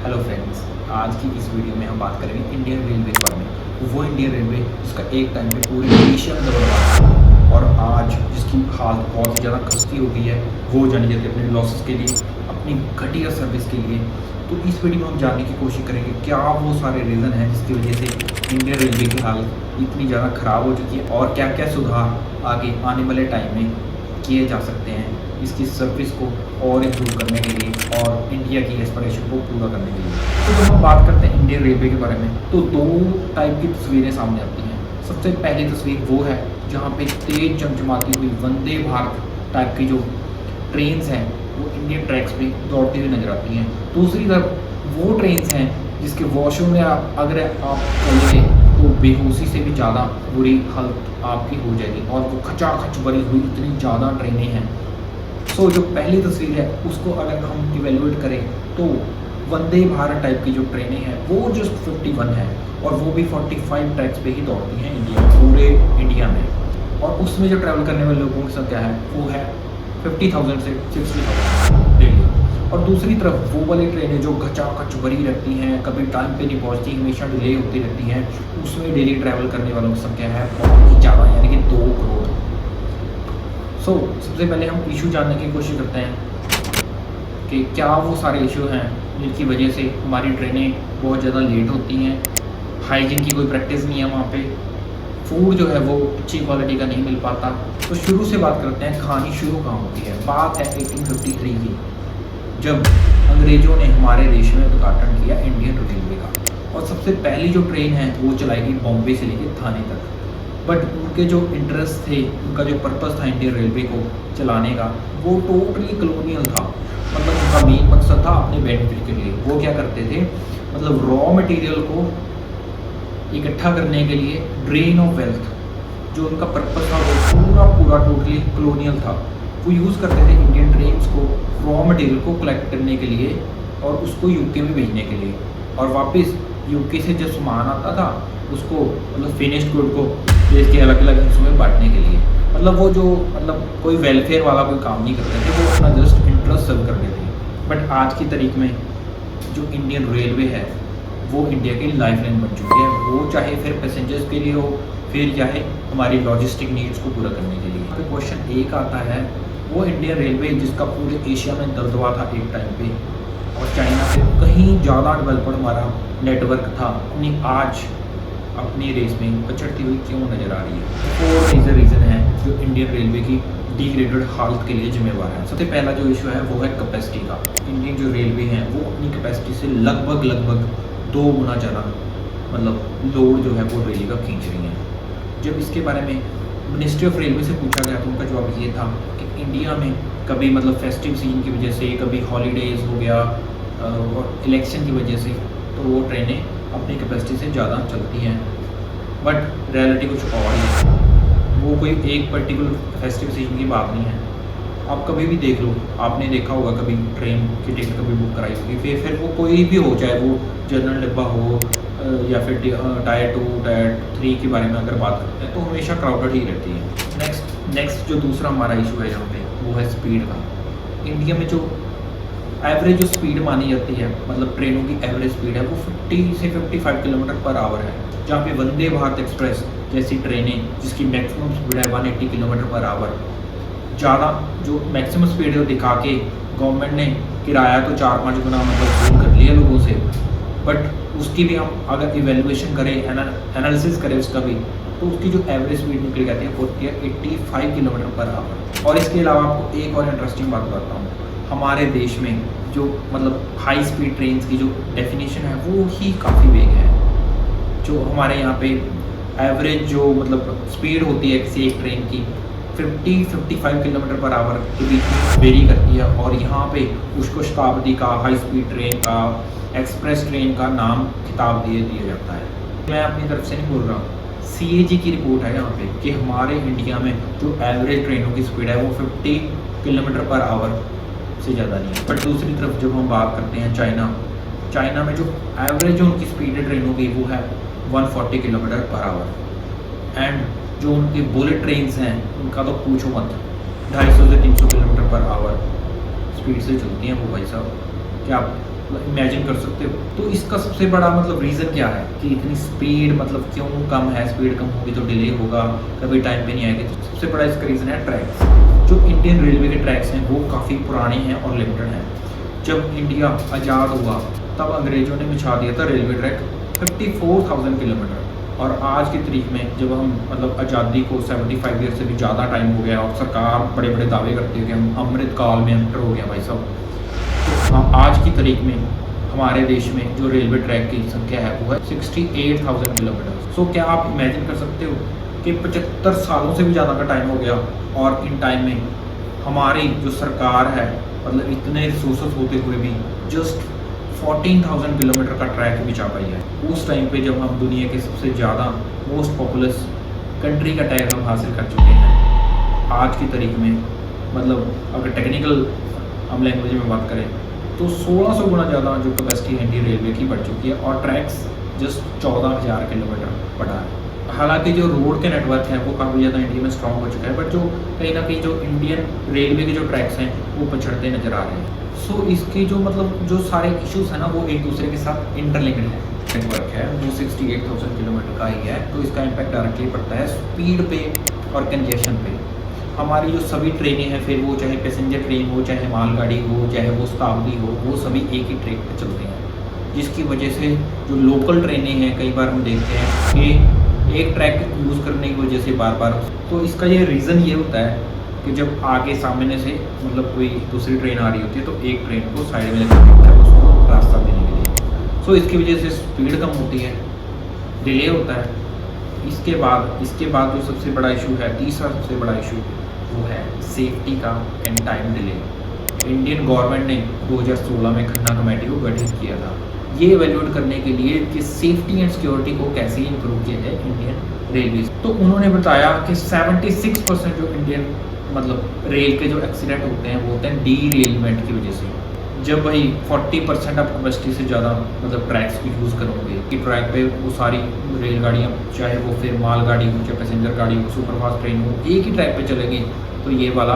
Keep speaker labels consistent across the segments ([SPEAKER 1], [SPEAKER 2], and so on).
[SPEAKER 1] Hello friends, आज की इस वीडियो में हम बात करेंगे इंडियन रेलवे के बारे में। वो इंडियन रेलवे जिसका एक टाइम पे पूरे एशिया में दबदबा था और आज जिसकी हालत बहुत ही ज़्यादा खस्ती हो गई है, वो जानी जाती है अपने लॉसेस के लिए, अपनी घटिया सर्विस के लिए। तो इस वीडियो में हम जानने की कोशिश करेंगे क्या वो सारे रीज़न हैं जिसकी वजह से इंडियन रेलवे की हालत इतनी ज़्यादा ख़राब हो चुकी है और क्या क्या सुधार आगे आने वाले टाइम में किए जा सकते हैं इसकी सर्विस को और इम्प्रूव करने के लिए और इंडिया की एस्पिरेशन को पूरा करने के लिए। तो जब हम बात करते हैं इंडियन रेलवे के बारे में तो दो टाइप की तस्वीरें सामने आती हैं। सबसे पहली तस्वीर वो है जहाँ पे तेज चमचमाती हुई वंदे भारत टाइप की जो ट्रेन्स हैं वो इंडियन ट्रैक्स पे दौड़ती हुई नजर आती हैं। दूसरी तरफ वो ट्रेन्स हैं जिसके वॉशरूम में अगर आप चलेंगे तो बेहोशी से भी ज़्यादा बुरी हालत आपकी हो जाएगी और वो खचाखच भरी हुई इतनी ज़्यादा ट्रेनें हैं। सो जो पहली तस्वीर है उसको अगर हम इवेलुएट करें तो वंदे भारत टाइप की जो ट्रेनें हैं वो जस्ट 51 है और वो भी 45 ट्रैक्स पे ही दौड़ती हैं पूरे इंडिया में। और उसमें जो ट्रैवल करने वाले लोगों की संख्या है वो है 50,000 से 60,000 डेली। और दूसरी तरफ वो वाली ट्रेनें जो खचाखच भरी रहती हैं, कभी टाइम पे नहीं पहुंचती, हमेशा डिले होती रहती हैं, उसमें डेली ट्रैवल करने वालों की संख्या है बहुत ही ज़्यादा, यानी कि 2 करोड़। सबसे पहले हम इशू जानने की कोशिश करते हैं कि क्या वो सारे इशू हैं जिनकी वजह से हमारी ट्रेनें बहुत ज़्यादा लेट होती हैं। हाइजीन की कोई प्रैक्टिस नहीं है वहाँ पे, फूड जो है वो अच्छी क्वालिटी का नहीं मिल पाता। तो शुरू से बात करते हैं, कहानी शुरू कहाँ होती है। बात है 1853 की, जब अंग्रेज़ों ने हमारे देश में उद्घाटन किया इंडियन रेलवे का और सबसे पहली जो ट्रेन है वो चलाई गई बॉम्बे से लेकर थाने तक। बट उनके जो इंटरेस्ट थे, उनका जो पर्पस था इंडियन रेलवे को चलाने का, वो टोटली कॉलोनियल था। मतलब उनका मेन मकसद था अपने बेनिफिट के लिए। वो क्या करते थे, मतलब रॉ मटेरियल को इकट्ठा करने के लिए, ड्रेन ऑफ वेल्थ जो उनका पर्पस था वो पूरा टोटली कॉलोनियल था। वो यूज़ करते थे इंडियन ट्रेन्स को रॉ मटेरियल को कलेक्ट करने के लिए और उसको यूके में भेजने के लिए, और वापस यूके से जो सामान आता था उसको मतलब फिनिश्ड गुड को देश के अलग अलग हिस्सों में बांटने के लिए। मतलब वो जो कोई वेलफेयर वाला कोई काम नहीं करते थे, वो अपना जस्ट इंटरेस्ट सर्व करते थे। बट आज की तारीख में जो इंडियन रेलवे है वो इंडिया की लाइफलाइन बन चुकी है। वो चाहे फिर पैसेंजर्स के लिए हो, फिर चाहे हमारी लॉजिस्टिक नीड्स को पूरा करने के लिए। तो क्वेश्चन एक आता है, वो इंडियन रेलवे जिसका पूरे एशिया में दबदबा था एक टाइम पे और चाइना से कहीं ज़्यादा डेवलप्ड हमारा नेटवर्क था, अपनी रेस में पछड़ती हुई क्यों नज़र आ रही है। 4 मेजर रीज़न है जो इंडियन रेलवे की डिग्रेडेड हालत के लिए जिम्मेवार है। सबसे पहला जो इशू है वो है कैपेसिटी का। इंडियन जो रेलवे हैं वो अपनी कैपेसिटी से लगभग 2 गुना ज़्यादा मतलब लोड जो है वो डेली का खींच रही हैं। जब इसके बारे में मिनिस्ट्री ऑफ रेलवे से पूछा गया तो उनका जवाब ये था कि इंडिया में कभी मतलब फेस्टिव सीजन की वजह से, कभी हॉलीडेज़ हो गया और इलेक्शन की वजह से, तो वो ट्रेनें अपनी कैपेसिटी से ज़्यादा चलती हैं। बट रियलिटी कुछ और है, वो कोई एक पर्टिकुलर फेस्टिव सीजन की बात नहीं है। आप कभी भी देख लो, आपने देखा होगा कभी ट्रेन की टिकट कभी बुक कराई होगी, फिर वो कोई भी हो, चाहे वो जनरल डिब्बा हो या फिर टायर 2 टायर 3 के बारे में अगर बात करते हैं तो हमेशा क्राउडेड ही रहती है। नेक्स्ट जो दूसरा हमारा इशू है यहाँ पे वो है स्पीड का। इंडिया में जो एवरेज जो स्पीड मानी जाती है, मतलब ट्रेनों की एवरेज स्पीड है वो 50 से 55 किलोमीटर पर आवर है। जहाँ पे वंदे भारत एक्सप्रेस जैसी ट्रेनें जिसकी मैक्सिमम स्पीड है 180 किलोमीटर पर आवर, ज़्यादा जो मैक्सिमम स्पीड है दिखा के गवर्नमेंट ने किराया तो 4-5 गुना मतलब कम कर लिया लोगों से। बट उसकी भी हम अगर इवेल्युएशन करें, एनालिसिस करें उसका भी, तो उसकी जो एवरेज स्पीड निकल जाती है वो होती है 85 किलोमीटर पर आवर। और इसके अलावा आपको एक और इंटरेस्टिंग बात बताता हूँ, हमारे देश में जो मतलब हाई स्पीड ट्रेन की जो डेफिनेशन है वो ही काफ़ी वेग है। जो हमारे यहाँ पे एवरेज जो मतलब स्पीड होती है किसी एक ट्रेन की 50-55 किलोमीटर पर आवर के बीच में वेरी करती है, और यहाँ पे उसको शताब्दी का, हाई स्पीड ट्रेन का, एक्सप्रेस ट्रेन का नाम खिताब दिया जाता है। मैं अपनी तरफ से नहीं बोल रहा हूँ, CAG की रिपोर्ट है यहाँ पे कि हमारे इंडिया में जो एवरेज ट्रेनों की स्पीड है वो 50 किलोमीटर पर आवर से ज़्यादा नहीं है। बट दूसरी तरफ जब हम बात करते हैं चाइना में जो एवरेज जो उनकी स्पीड है ट्रेनों की वो है 140 किलोमीटर पर आवर। एंड जो उनकी बुलेट ट्रेन्स हैं उनका तो पूछो मत, 250 से 300 किलोमीटर पर आवर स्पीड से चलती हैं वो भाई साहब। क्या इमेजिन कर सकते हो। तो इसका सबसे बड़ा मतलब रीज़न क्या है कि इतनी स्पीड मतलब क्यों कम है? स्पीड कम होगी तो डिले होगा, कभी टाइम पे नहीं आएगी। तो सबसे बड़ा इसका रीज़न है ट्रैक्स। जो इंडियन रेलवे के ट्रैक्स हैं वो काफ़ी पुराने हैं और लिमिटेड हैं। जब इंडिया आज़ाद हुआ तब अंग्रेज़ों ने बिछा दिया था रेलवे ट्रैक 54,000 किलोमीटर, और आज की तारीख में जब हम मतलब आज़ादी को 75 ईयर से भी ज़्यादा टाइम हो गया और सरकार बड़े बड़े दावे करती है कि हम अमृत काल में एंटर हो गया भाई साहब, तो हाँ, आज की तारीख में हमारे देश में जो रेलवे ट्रैक की संख्या है वो है 68,000 किलोमीटर। सो क्या आप इमेजिन कर सकते हो कि 75 सालों से भी ज़्यादा का टाइम हो गया, और इन टाइम में हमारी जो सरकार है मतलब इतने रिसोर्सेज होते हुए भी जस्ट 14,000 किलोमीटर का ट्रैक बिछा पाई है। उस टाइम पे जब हम दुनिया के सबसे ज़्यादा मोस्ट पॉपुलस कंट्री का टैग हम हासिल कर चुके हैं, आज की तारीख में मतलब अगर टेक्निकल हम लैंग्वेज में बात करें तो 1600 गुना ज़्यादा जो कैपेसिटी है इंडियन रेलवे की बढ़ चुकी है, और ट्रैक्स जस्ट 14,000 किलोमीटर बढ़ा है। हालांकि जो रोड के नेटवर्क है वो काफ़ी ज़्यादा इंडिया में स्ट्रॉन्ग हो चुका है, बट जो कहीं ना कहीं जो इंडियन रेलवे के जो ट्रैक्स हैं वो पछड़ते नज़र आ रहे हैं। सो इसके जो मतलब जो सारे इश्यूज़ हैं ना वो एक दूसरे के साथ इंटरलिंक्ड है। नेटवर्क है वो 68,000 किलोमीटर का ही है, तो इसका इम्पैक्ट डायरेक्टली पड़ता है स्पीड पे और कंजेशन पे। हमारी जो सभी ट्रेनें हैं, फिर वो चाहे पैसेंजर ट्रेन हो, चाहे मालगाड़ी हो, चाहे वो शताब्दी हो, वो सभी एक ही ट्रैक पे चलते हैं, जिसकी वजह से जो लोकल ट्रेनें हैं कई बार हम देखते हैं कि एक ट्रैक यूज़ करने की वजह से बार बार, तो इसका ये रीज़न ये होता है कि जब आगे सामने से मतलब कोई दूसरी ट्रेन आ रही होती है तो एक ट्रेन को साइड में लगा देता है उसको रास्ता देने के लिए। सो इसकी वजह से स्पीड कम होती है, डिले होता है। इसके बाद जो सबसे बड़ा इशू है, तीसरा सबसे बड़ा इशू वो है सेफ्टी का and time delay. Indian government ने 2016 में खन्ना कमेटी को गठित किया था ये इवेल्यूएट करने के लिए कि सेफ्टी एंड सिक्योरिटी को कैसे इंप्रूव किया जाए इंडियन रेलवे। तो उन्होंने बताया कि 76% जो इंडियन मतलब रेल के जो एक्सीडेंट होते हैं वो होते हैं डीरेलमेंट की वजह से। जब भाई 40% आप कैपेसिटी से ज़्यादा मतलब ट्रैक्स को यूज़ करोगे कि ट्रैक पे वो सारी रेलगाड़ियाँ, चाहे वो फिर मालगाड़ी हो, चाहे पैसेंजर गाड़ी हो, सुपरफास्ट ट्रेन हो, एक ही ट्रैक पे चलेंगे, तो ये वाला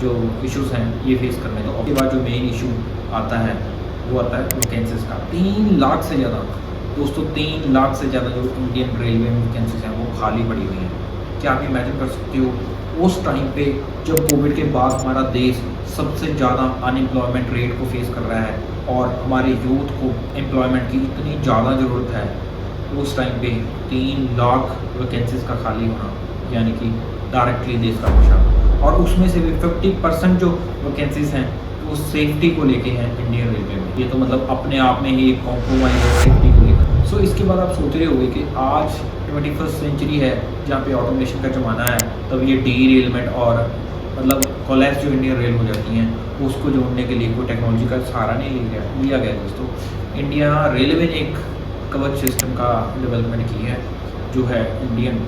[SPEAKER 1] जो इश्यूज़ हैं ये फेस करने दो। उसके बाद जो मेन इशू आता है वो आता है वैकेंसीज का। 3 लाख से ज़्यादा दोस्तों, 3 लाख से ज़्यादा जो इंडियन रेलवे में वैकेंसीज हैं वो खाली पड़ी हुई हैं। क्या आप इमेजिन कर सकते हो उस टाइम पे जब कोविड के बाद हमारा देश सबसे ज़्यादा अनएम्प्लॉयमेंट रेट को फेस कर रहा है और हमारे यूथ को एम्प्लॉयमेंट की इतनी ज़्यादा ज़रूरत है, उस टाइम पे 3 लाख वैकेंसीज का खाली होना यानी कि डायरेक्टली देश का नुकसान। और उसमें से भी 50% जो वैकेंसीज हैं वो सेफ्टी को लेके हैं इंडियन रेलवे में। ये तो मतलब अपने आप में ही एक कॉम्प्रोमाइज़ है सेफ्टी को लेकर। सो इसके बाद आप सोच रहे होंगे कि आज 21st सेंचुरी है जहाँ पे ऑटोमेशन का ज़माना है, तब ये डीरेलमेंट और मतलब कोलैप्स जो इंडियन रेल हो जाती हैं उसको जोड़ने के लिए कोई टेक्नोलॉजी का सहारा नहीं लिया गया दोस्तों। इंडिया रेलवे ने एक कवच सिस्टम का डेवलपमेंट की है जो है इंडियन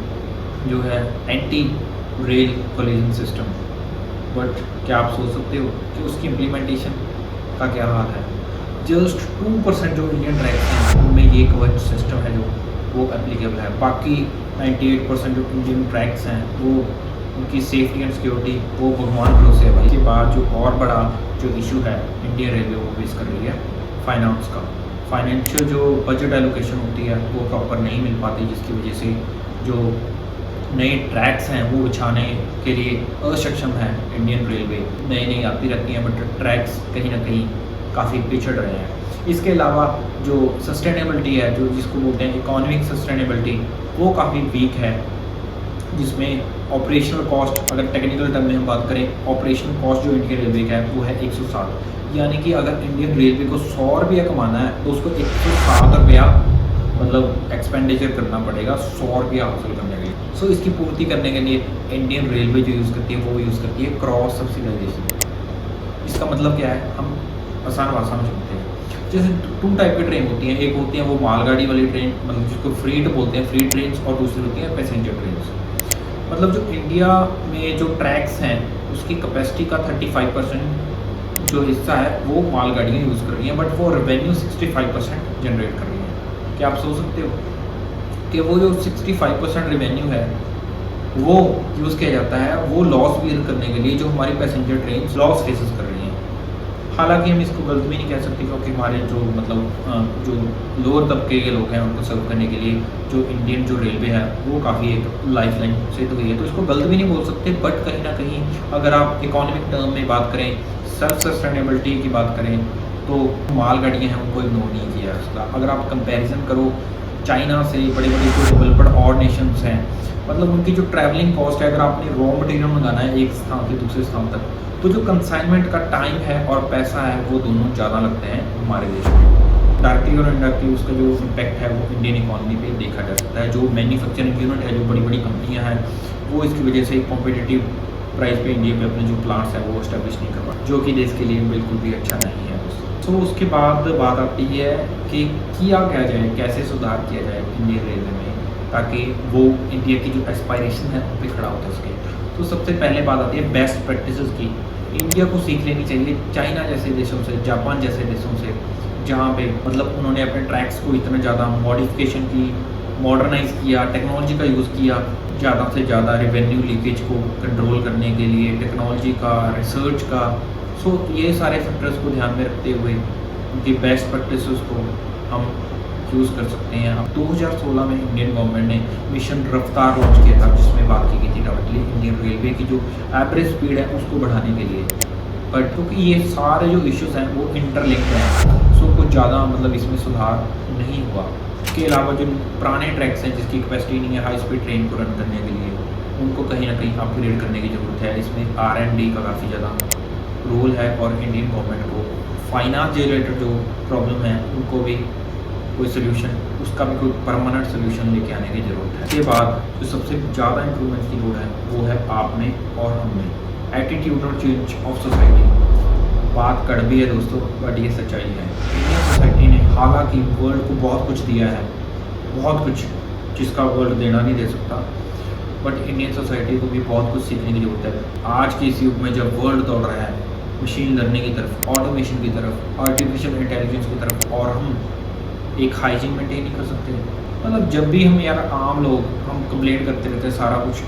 [SPEAKER 1] जो है anti rail collision system. But क्या आप सोच सकते हो कि उसकी इम्प्लीमेंटेशन का क्या हाल है? जस्ट 2% जो इंडियन ट्रैक्स हैं उनमें ये कवच सिस्टम है जो वो एप्लीकेबल है। बाकी 98% जो इंडियन ट्रैक्स हैं वो उनकी सेफ्टी एंड सिक्योरिटी वो भगवान भरोसे है भाई। के बाद जो और बड़ा जो इशू है इंडियन रेलवे वो फेस कर रही है फाइनेंस का। फाइनेंशियल जो बजट एलोकेशन होती है वो प्रॉपर नहीं मिल पाती, जिसकी वजह से जो नए ट्रैक्स हैं वो बिछाने के लिए असक्षम है इंडियन रेलवे। नई आती रहती हैं बट ट्रैक्स कहीं ना कहीं काफ़ी पिछड़ रहे हैं। इसके अलावा जो सस्टेनेबिलिटी है, जो जिसको बोलते हैं इकोनॉमिक सस्टेनेबिलिटी, वो काफ़ी वीक है, जिसमें ऑपरेशनल कॉस्ट, अगर टेक्निकल टर्म में हम बात करें, ऑपरेशनल कॉस्ट जो इंडियन रेलवे का है वो है 107। यानी कि अगर इंडियन रेलवे को 100 रुपया कमाना है तो उसको 107 रुपया मतलब एक्सपेंडिचर करना पड़ेगा 100 रुपया हासिल करने के लिए। सो इसकी पूर्ति करने के लिए इंडियन रेलवे जो यूज़ करती है वो यूज़ करती है क्रॉस सब्सिडाइजेशन। इसका मतलब क्या है, हम आसान भाषा में समझते हैं। जैसे 2 टाइप की ट्रेन होती हैं, एक होती है वो मालगाड़ी वाली ट्रेन मतलब जिसको फ्रीट बोलते हैं, फ्री ट्रेन, और दूसरी होती है पैसेंजर ट्रेन। मतलब जो इंडिया में जो ट्रैक्स हैं उसकी कैपेसिटी का 35% जो हिस्सा है वो मालगाड़ियाँ यूज़ कर रही हैं, बट वो रेवेन्यू 65% जनरेट कर रही हैं। क्या आप सोच सकते हो कि वो जो 65% रेवेन्यू है वो यूज़ किया जाता है वो लॉस बेयर करने के लिए जो हमारी पैसेंजर ट्रेन लॉस फेसेस कर रही हैं। हालाँकि हम इसको गलत भी नहीं कह सकते, क्योंकि हमारे जो जो लोअर तबके के लोग हैं उनको सर्व करने के लिए जो इंडियन जो रेलवे है वो काफ़ी एक लाइफलाइन सिद्ध हुई है, तो इसको गलत भी नहीं बोल सकते। बट कहीं न कहीं अगर आप इकोनॉमिक टर्म में बात करें, सेल्फ सस्टेनेबिलिटी की बात करें, तो मालगाड़ियाँ हैं उनको इग्नोर नहीं किया जा सकता। अगर आप कंपैरिज़न करो चाइना से, बड़े-बड़े जो डेवलप्ड और नेशंस हैं, मतलब उनकी जो ट्रैवलिंग कॉस्ट है, अगर आपने रॉ मटेरियल मंगाना है एक स्थान से दूसरे स्थान तक, तो जो कंसाइनमेंट का टाइम है और पैसा है वो दोनों ज़्यादा लगते हैं हमारे देश में। डायरेक्टली और इनडायरेक्टली उसका जो इम्पैक्ट है वो इंडियन इकोनॉमी पे देखा जा सकता है। जो मैन्युफैक्चरिंग यूनिट है, जो बड़ी-बड़ी कंपनियाँ हैं, वो इसकी वजह से कॉम्पिटिटिव प्राइस पे इंडिया में अपने जो प्लांट्स हैं वो एस्टेब्लिश नहीं कर पा, जो कि देश के लिए बिल्कुल भी अच्छा नहीं है। तो उसके बाद बात आती है कि किया क्या जाए, कैसे सुधार किया जाए इंडियन रेलवे में, ताकि वो इंडिया की जो एस्पायरेशन है उन पर खड़ा होता सके। तो सबसे पहले बात आती है बेस्ट प्रैक्टिसेस की। इंडिया को सीख लेनी चाहिए चाइना जैसे देशों से, जापान जैसे देशों से, जहाँ पे मतलब उन्होंने अपने ट्रैक्स को इतना ज़्यादा मॉडिफिकेशन की, मॉडर्नाइज़ किया, टेक्नोलॉजी का यूज़ किया, ज़्यादा से ज़्यादा रेवेन्यू लीकेज को कंट्रोल करने के लिए टेक्नोलॉजी का, रिसर्च का। सो ये सारे फैक्टर्स को ध्यान में रखते हुए उनकी बेस्ट प्रैक्टिसेस को हम यूज़ कर सकते हैं। अब 2016 में इंडियन गवर्नमेंट ने मिशन रफ्तार लॉन्च किया था, जिसमें बात की गई थी डायरेक्टली इंडियन रेलवे की जो एवरेज स्पीड है उसको बढ़ाने के लिए। बट क्योंकि ये सारे जो इश्यूज़ हैं वो इंटरलिंक्ड हैं, सो कुछ ज़्यादा मतलब इसमें सुधार नहीं हुआ। इसके अलावा जो पुराने ट्रैक्स हैं जिसकी कैपेसिटी नहीं है हाई स्पीड ट्रेन को रन करने के लिए, उनको कहीं ना कहीं अपग्रेड करने की ज़रूरत है। इसमें R&D का काफ़ी ज़्यादा रोल है, और इंडियन गवर्नमेंट को फाइनेंस से रिलेटेड जो प्रॉब्लम है उनको भी कोई सोल्यूशन, उसका भी कोई परमानेंट सोल्यूशन लेके आने की ज़रूरत है। इसके बाद जो सबसे ज़्यादा इम्प्रूवमेंट की लोड़ है वो है आप में और हम में, एटीट्यूडल चेंज ऑफ सोसाइटी। बात कड़वी है दोस्तों, बट ये सच्चाई है। इंडियन सोसाइटी ने हालांकि वर्ल्ड को बहुत कुछ दिया है, बहुत कुछ जिसका वर्ल्ड देना नहीं दे सकता, बट इंडियन सोसाइटी को भी बहुत कुछ सीखने की ज़रूरत है। आज के इस युग में जब वर्ल्ड दौड़ रहा है मशीन लर्निंग की तरफ, ऑटोमेशन की तरफ, आर्टिफिशियल इंटेलिजेंस की तरफ, और हम एक हाइजीन मेंटेन नहीं कर सकते। मतलब जब भी हम यार आम लोग हम कंप्लेंट करते रहते हैं सारा कुछ,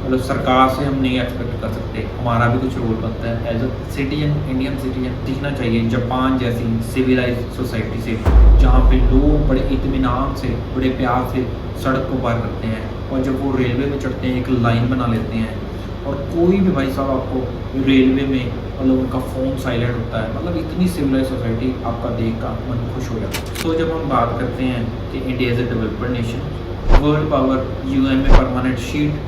[SPEAKER 1] मतलब सरकार से हम नहीं एक्सपेक्ट कर सकते, हमारा भी कुछ रोल बनता है as a citizen, Indian citizen. सीखना चाहिए जापान जैसी सिविलाइज सोसाइटी से, जहाँ पे लोग बड़े इत्मीनान से, बड़े प्यार से सड़क को पार करते हैं, और जब वो रेलवे में चढ़ते हैं एक लाइन बना लेते हैं, और कोई भी भाई साहब आपको रेलवे में मतलब उनका फ़ोन साइलेंट होता है। मतलब इतनी सिविलाइज सोसाइटी, आपका देख का मन खुश हो जाता है। तो जब हम बात करते हैं कि India is a developed nation, world power, UN में परमानेंट सीट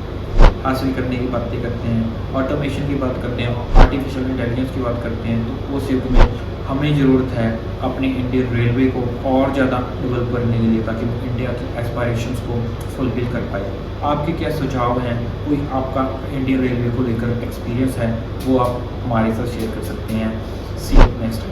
[SPEAKER 1] हासिल करने की बातें करते हैं, ऑटोमेशन की बात करते हैं, आर्टिफिशियल इंटेलिजेंस की बात करते हैं, तो उस युग में हमें ज़रूरत है अपनी इंडियन रेलवे को और ज़्यादा डेवलप करने के लिए, ताकि वो इंडिया की एस्पायरेशंस को फुलफिल कर पाए। आपके क्या सुझाव हैं, कोई आपका इंडियन रेलवे को लेकर एक्सपीरियंस है, वो आप हमारे साथ शेयर कर सकते हैं। सी यू नेक्स्ट टाइम।